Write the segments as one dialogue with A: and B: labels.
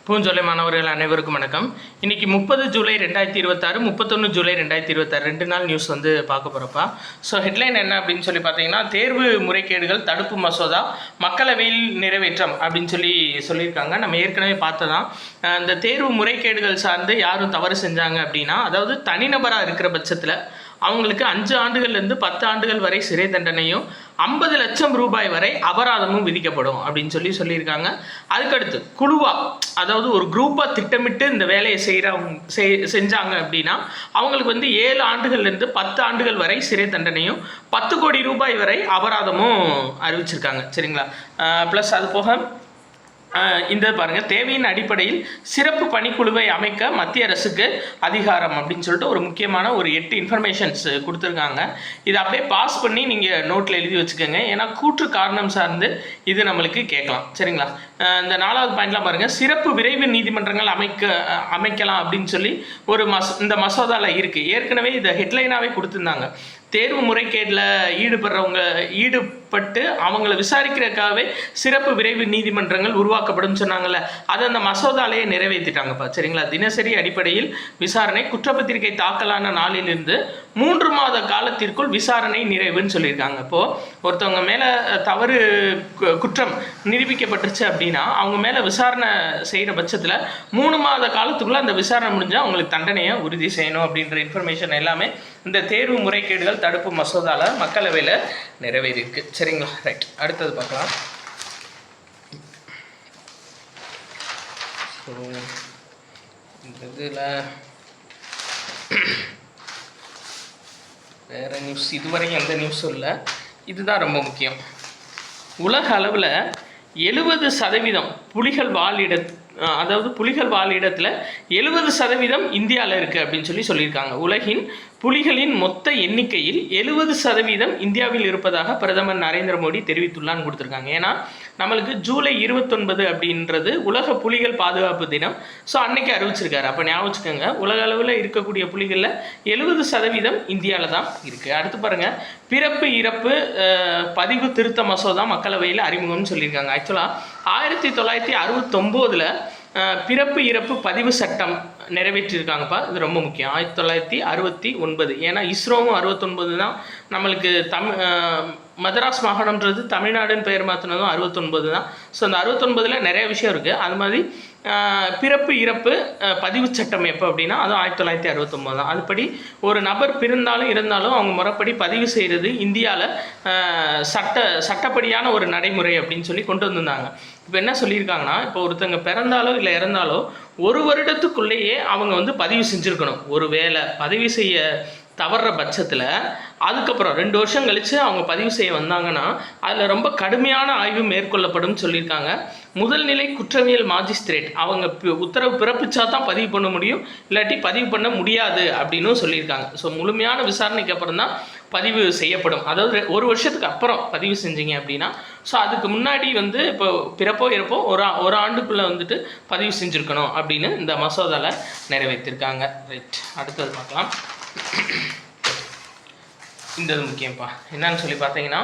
A: பூஞ்சோலை மாணவர்கள் அனைவருக்கும் வணக்கம். இன்னைக்கு 30 ஜூலை 2026, 31 ஜூலை 2026 2 நாள் நியூஸ் வந்து பார்க்க போகிறப்பா. ஸோ ஹெட்லைன் என்ன அப்படின்னு சொல்லி பார்த்தீங்கன்னா, தேர்வு முறைகேடுகள் தடுப்பு மசோதா மக்களவையில் நிறைவேற்றம் அப்படின்னு சொல்லியிருக்காங்க. நம்ம ஏற்கனவே பார்த்ததான் இந்த தேர்வு முறைகேடுகள் சார்ந்து யாரும் தவறு செஞ்சாங்க அப்படின்னா, அதாவது தனிநபராக இருக்கிற பட்சத்தில் அவங்களுக்கு 5 ஆண்டுகள்லேருந்து 10 ஆண்டுகள் வரை சிறை தண்டனையும் 50 லட்சம் ரூபாய் வரை அபராதமும் விதிக்கப்படும் அப்படின்னு சொல்லியிருக்காங்க. அதுக்கடுத்து குழுவாக, அதாவது ஒரு குரூப்பாக திட்டமிட்டு இந்த வேலையை செஞ்சாங்க அப்படின்னா அவங்களுக்கு வந்து 7 ஆண்டுகள்லேருந்து 10 ஆண்டுகள் வரை சிறை தண்டனையும் 10 கோடி ரூபாய் வரை அபராதமும் அறிவிச்சிருக்காங்க. சரிங்களா? ப்ளஸ் அது போக இந்த பாருங்கள், தேவையின் அடிப்படையில் சிறப்பு பணிக்குழுவை அமைக்க மத்திய அரசுக்கு அதிகாரம் அப்படின்னு சொல்லிட்டு ஒரு முக்கியமான ஒரு 8 இன்ஃபர்மேஷன்ஸ் கொடுத்துருக்காங்க. இதை அப்படியே பாஸ் பண்ணி நீங்கள் நோட்டில் எழுதி வச்சுக்கோங்க. ஏன்னா கூற்று காரணம் சார்ந்து இது நம்மளுக்கு கேட்கலாம். சரிங்களா? இந்த 4வது பாயிண்ட்லாம் பாருங்கள், சிறப்பு விரைவு நீதிமன்றங்கள் அமைக்கலாம் அப்படின்னு சொல்லி ஒரு இந்த மசோதாவில் இருக்குது. ஏற்கனவே இதை ஹெட்லைனாகவே கொடுத்துருந்தாங்க. தேர்வு முறைகேட்டில் ஈடுபட்டு அவங்கள விசாரிக்கிறதுக்காகவே சிறப்பு விரைவு நீதிமன்றங்கள் உருவாக்கப்படும் சொன்னாங்கல்ல, அதை அந்த மசோதாலேயே நிறைவேற்றிட்டாங்கப்பா. சரிங்களா? தினசரி அடிப்படையில் விசாரணை, குற்றப்பத்திரிகை தாக்கலான நாளிலிருந்து 3 மாத காலத்திற்குள் விசாரணை நிறைவுன்னு சொல்லியிருக்காங்க. இப்போது ஒருத்தவங்க மேலே தவறு குற்றம் நிரூபிக்கப்பட்டுருச்சு அப்படின்னா அவங்க மேலே விசாரணை செய்கிற பட்சத்தில் 3 மாத காலத்துக்குள்ளே அந்த விசாரணை முடிஞ்சால் அவங்களுக்கு தண்டனையை உறுதி செய்யணும் அப்படின்ற இன்ஃபர்மேஷன் எல்லாமே இந்த தேர்வு முறைகேடுகள் தடுப்பு மசோதாவில் மக்களவையில் நிறைவேறியிருக்கு. சரிங்களா? ரைட், அடுத்தது பார்க்கலாம். ஸோ இந்த இதில் வேறு நியூஸ் இதுவரைக்கும் எந்த நியூஸும் இல்லை. இதுதான் ரொம்ப முக்கியம். உலக அளவில் 70% புலிகள் வாழிடத்தில் 70% இந்தியாவில் இருக்குது அப்படின்னு சொல்லியிருக்காங்க. உலகின் புலிகளின் மொத்த எண்ணிக்கையில் 70% இந்தியாவில் இருப்பதாக பிரதமர் நரேந்திர மோடி தெரிவித்துள்ளான்னு கொடுத்துருக்காங்க. ஏன்னா நம்மளுக்கு ஜூலை 29 அப்படின்றது உலக புலிகள் பாதுகாப்பு தினம். ஸோ அன்னைக்கு அறிவிச்சிருக்காரு. அப்போ ஞாபகம் வச்சுக்கோங்க, உலக அளவில் இருக்கக்கூடிய புலிகளில் 70% இந்தியாவில் தான் இருக்குது. அடுத்து பாருங்கள், பிறப்பு இறப்பு பதிவு திருத்த மசோதா மக்களவையில் அறிமுகம்னு சொல்லியிருக்காங்க. ஆக்சுவலாக 1969 பிறப்பு இறப்பு பதிவு சட்டம் நிறைவேற்றியிருக்காங்கப்பா. இது ரொம்ப முக்கியம். 1969. ஏன்னா இஸ்ரோவும் 69 தான். நம்மளுக்கு மதராஸ் மாகாணம்ன்றது தமிழ்நாடுன்னு பெயர் மாற்றினதும் 69 தான். ஸோ அந்த 69ல் நிறைய விஷயம் இருக்குது. அது மாதிரி பிறப்பு இறப்பு பதிவு சட்டம் எப்போ அப்படின்னா அதுவும் 1969 தான். அதுபடி ஒரு நபர் பிறந்தாலும் இருந்தாலும் அவங்க முறைப்படி பதிவு செய்கிறது இந்தியாவில் சட்டப்படியான ஒரு நடைமுறை அப்படின்னு கொண்டு வந்திருந்தாங்க. இப்போ என்ன சொல்லியிருக்காங்கன்னா, இப்போ ஒருத்தங்க பிறந்தாலோ இல்லை இறந்தாலோ 1 வருடத்துக்குள்ளேயே அவங்க வந்து பதிவு செஞ்சுருக்கணும். ஒரு வேளை பதிவு செய்ய தவறுற பட்சத்தில் அதுக்கப்புறம் 2 வருஷம் கழித்து அவங்க பதிவு செய்ய வந்தாங்கன்னா அதில் ரொம்ப கடுமையான ஆய்வு மேற்கொள்ளப்படும் சொல்லியிருக்காங்க. முதல் நிலை குற்றவியல் மாஜிஸ்திரேட் அவங்க உத்தரவு பிறப்பிச்சா தான் பதிவு பண்ண முடியும், இல்லாட்டி பதிவு பண்ண முடியாது அப்படின்னு சொல்லியிருக்காங்க. ஸோ முழுமையான விசாரணைக்கு அப்புறம் தான் பதிவு செய்யப்படும். அதாவது 1 வருஷத்துக்கு அப்புறம் பதிவு செஞ்சீங்க அப்படின்னா, ஸோ அதுக்கு முன்னாடி வந்து இப்போ பிறப்போ இறப்போ ஒரு ஆண்டுக்குள்ளே வந்துட்டு பதிவு செஞ்சுருக்கணும் அப்படின்னு இந்த மசோதாவில் நிறைவேற்றிருக்காங்க. ரைட், அடுத்தது பார்க்கலாம். இந்த முக்கியம்ப்பா என்னன்னு சொல்லி பார்த்தீங்கன்னா,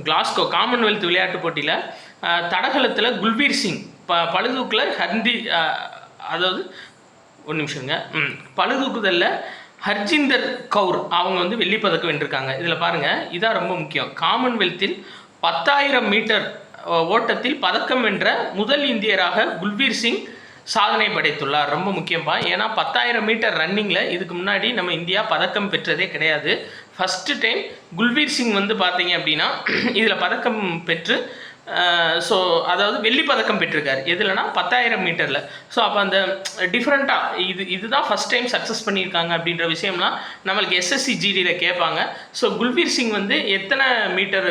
A: கிளாஸ்கோ காமன்வெல்த் விளையாட்டு போட்டியில் தடகளத்தில் குல்பீர் சிங், பளுதூக்கில் அதாவது ஒரு நிமிஷங்க, பளுதூக்குதலில் ஹர்ஜிந்தர் கவுர் அவங்க வந்து வெள்ளிப்பதக்கம் வென்றிருக்காங்க. இதில் பாருங்கள், இதான் ரொம்ப முக்கியம். காமன்வெல்த்தில் 10,000 மீட்டர் ஓட்டத்தில் பதக்கம் வென்ற முதல் இந்தியராக குல்பீர் சிங் சாதனை படைத்துள்ளார். ரொம்ப முக்கியப்பா. ஏன்னா 10,000 மீட்டர் ரன்னிங்கில் இதுக்கு முன்னாடி நம்ம இந்தியா பதக்கம் பெற்றதே கிடையாது. ஃபஸ்ட்டு டைம் குல்பீர் சிங் வந்து பார்த்தீங்க அப்படின்னா இதில் பதக்கம் பெற்று அதாவது வெள்ளி பதக்கம் பெற்றிருக்காரு. எதுலனா 10,000 மீட்டரில். ஸோ அப்போ அந்த டிஃப்ரெண்ட்டாக இதுதான் ஃபஸ்ட் டைம் சக்ஸஸ் பண்ணியிருக்காங்க அப்படின்ற விஷயம்லாம் நம்மளுக்கு SSC GDயில் கேட்பாங்க. ஸோ குல்பீர் சிங் வந்து எத்தனை மீட்டர்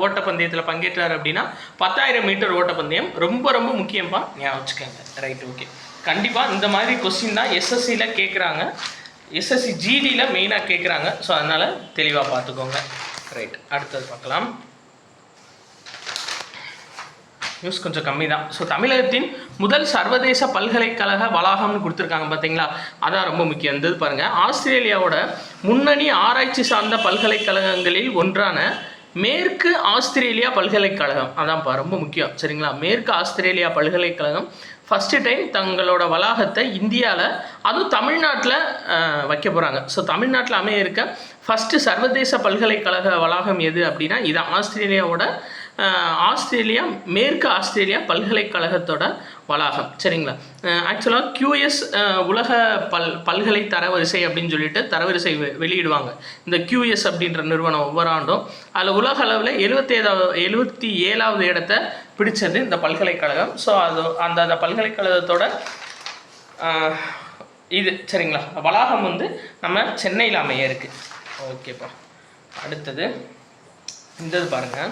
A: ஓட்டப்பந்தயத்தில் பங்கேற்றார் அப்படின்னா 10,000 மீட்டர் ஓட்டப்பந்தயம். ரொம்ப ரொம்ப முக்கியமாக ஞாபகம் வச்சுக்கோங்க. Right, okay. கண்டிப்பாக இந்த மாதிரி கொஸ்டின் தான் SSCயில் கேட்குறாங்க, SSC GDயில் மெயினாக கேட்குறாங்க. ஸோ அதனால் தெளிவாக பார்த்துக்கோங்க. ரைட், அடுத்தது பார்க்கலாம். நியூஸ் கொஞ்சம் கம்மி தான். ஸோ தமிழகத்தின் முதல் சர்வதேச பல்கலைக்கழக வளாகம்னு கொடுத்துருக்காங்க பார்த்தீங்களா, அதான் ரொம்ப முக்கியம். இருந்தது பாருங்கள், ஆஸ்திரேலியாவோட முன்னணி ஆராய்ச்சி சார்ந்த பல்கலைக்கழகங்களில் ஒன்றான மேற்கு ஆஸ்திரேலியா பல்கலைக்கழகம் அதான்ப்பா ரொம்ப முக்கியம் சரிங்களா. மேற்கு ஆஸ்திரேலியா பல்கலைக்கழகம் ஃபஸ்ட்டு டைம் தங்களோட வளாகத்தை இந்தியாவில் அதுவும் தமிழ்நாட்டில் வைக்க போகிறாங்க. ஸோ தமிழ்நாட்டில் அமைய இருக்க ஃபஸ்ட்டு சர்வதேச பல்கலைக்கழக வளாகம் எது அப்படின்னா இது ஆஸ்திரேலியாவோட மேற்கு ஆஸ்திரேலியா பல்கலைக்கழகத்தோட வளாகம் சரிங்களா. ஆக்சுவலாக QS உலக பல்கலை தரவரிசை அப்படின்னு சொல்லிட்டு தரவரிசை வெளியிடுவாங்க இந்த QS அப்படின்ற நிறுவனம் ஒவ்வொரு ஆண்டும். அதில் உலக அளவில் 77வது இடத்த பிடிச்சது இந்த பல்கலைக்கழகம். ஸோ அது அந்த பல்கலைக்கழகத்தோட இது சரிங்களா வளாகம் வந்து நம்ம சென்னையில் அமைய இருக்குது. ஓகேப்பா, அடுத்தது இந்த பாருங்கள்,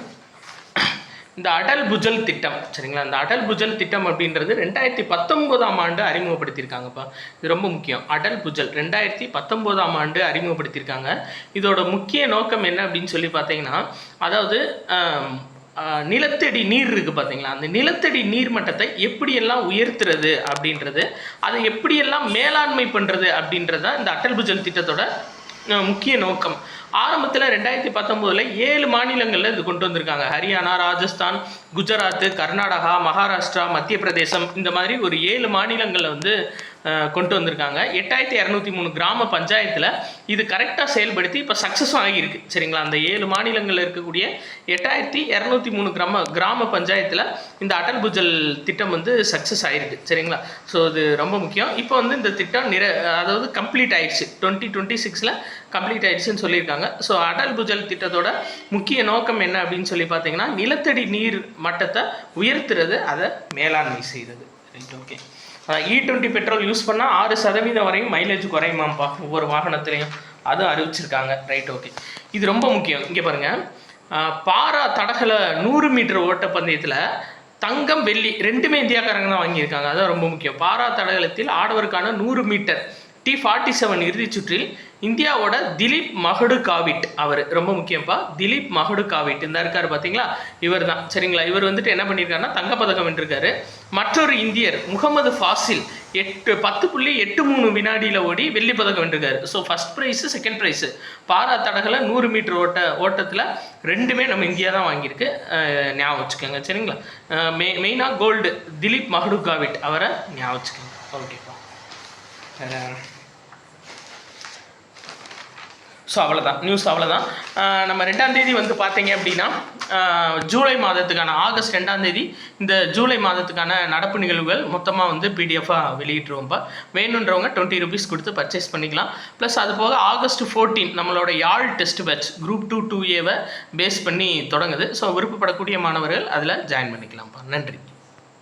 A: இந்த அடல் புஜல் திட்டம் சரிங்களா. இந்த அடல் புஜல் திட்டம் அப்படின்றது 2019ஆம் ஆண்டு அறிமுகப்படுத்தியிருக்காங்கப்பா. இது ரொம்ப முக்கியம். அடல் புஜல் 2019ஆம் ஆண்டு அறிமுகப்படுத்தியிருக்காங்க. இதோட முக்கிய நோக்கம் என்ன அப்படின்னு சொல்லி பார்த்தீங்கன்னா, அதாவது நிலத்தடி நீர் இருக்குது பார்த்தீங்களா, அந்த நிலத்தடி நீர் மட்டத்தை எப்படியெல்லாம் உயர்த்துறது அப்படின்றது, அதை எப்படியெல்லாம் மேலாண்மை பண்ணுறது அப்படின்றத இந்த அடல் புஜல் திட்டத்தோட முக்கிய நோக்கம். ஆரம்பத்தில் 2019 7 மாநிலங்களில் இது கொண்டு வந்திருக்காங்க. ஹரியானா, ராஜஸ்தான், குஜராத், கர்நாடகா, மகாராஷ்டிரா, மத்திய பிரதேசம் இந்த மாதிரி ஒரு 7 மாநிலங்களில் வந்து கொண்டு வந்திருக்காங்க. 8203 கிராம பஞ்சாயத்தில் இது கரெக்டாக செயல்படுத்தி இப்போ சக்ஸஸும் ஆகியிருக்கு சரிங்களா. அந்த 7 மாநிலங்களில் இருக்கக்கூடிய 8203 கிராம பஞ்சாயத்தில் இந்த அடல் புஜல் திட்டம் வந்து சக்ஸஸ் ஆகிருக்கு சரிங்களா. ஸோ இது ரொம்ப முக்கியம். இப்போ வந்து இந்த திட்டம் அதாவது கம்ப்ளீட் ஆயிடுச்சு, 2026 கம்ப்ளீட் ஆயிடுச்சுன்னு சொல்லியிருக்காங்க. ஸோ அடல் புஜல் திட்டத்தோட முக்கிய நோக்கம் என்ன அப்படின்னு சொல்லி பார்த்தீங்கன்னா, நிலத்தடி நீர் மட்டத்தை உயர்த்துறது, அதை மேலாண்மை செய்கிறது. Right, okay. E20 petrol use பண்ணால் 6% வரையும் மைலேஜ் குறையுமாப்பா ஒவ்வொரு வாகனத்துலேயும், அதுவும் அறிவிச்சிருக்காங்க. Right, okay. இது ரொம்ப முக்கியம். இங்கே பாருங்கள், பாரா தடகள 100 மீட்டர் ஓட்டப்பந்தயத்தில் தங்கம் வெள்ளி ரெண்டுமே இந்தியாக்காரங்க தான் வாங்கியிருக்காங்க. அதுதான் ரொம்ப முக்கியம். பாரா தடகளத்தில் ஆடவருக்கான 100 மீட்டர் T47 இறுதிச் சுற்றில் இந்தியாவோட திலீப் மஹடுகாவிட், அவர் ரொம்ப முக்கியம்ப்பா. திலீப் மஹடுகாவிட் இந்த இருக்கார் பார்த்தீங்களா, இவர் தான் சரிங்களா. இவர் வந்துட்டு என்ன பண்ணியிருக்காருன்னா தங்கப்பதக்கம் வென்றிருக்காரு. மற்றொரு இந்தியர் முகமது ஃபாசில் 10.83 வினாடியில் ஓடி வெள்ளி பதக்கம் வென்றிருக்காரு. So first prize, second prize para தடகள 100 மீட்டர் ஓட்டத்தில் ரெண்டுமே நம்ம இந்தியா தான் வாங்கியிருக்கு, ஞாபகம் வச்சுக்கோங்க சரிங்களா. மெயினாக கோல்டு திலீப் மஹடுகாவிட், அவரை ஞாபகம் வச்சுக்கோங்க. ஓகேப்பா. ஸோ அவ்வளோதான் நியூஸ், அவ்வளோதான். நம்ம 2ஆம் தேதி வந்து பார்த்தீங்க அப்படின்னா ஜூலை மாதத்துக்கான ஆகஸ்ட் 2ஆம் தேதி இந்த ஜூலை மாதத்துக்கான நடப்பு நிகழ்வுகள் மொத்தமாக வந்து PDF-ஆக வெளியிட்டுருவோம்ப்பா. வேணுன்றவங்க 20 rupees கொடுத்து பர்ச்சேஸ் பண்ணிக்கலாம். ப்ளஸ் அது போக ஆகஸ்ட் 14 நம்மளோட Yazh test batch group 2 2A pass பண்ணி தொடங்குது. ஸோ விருப்பப்படக்கூடிய மாணவர்கள் அதில் ஜாயின் பண்ணிக்கலாம்ப்பா. நன்றி.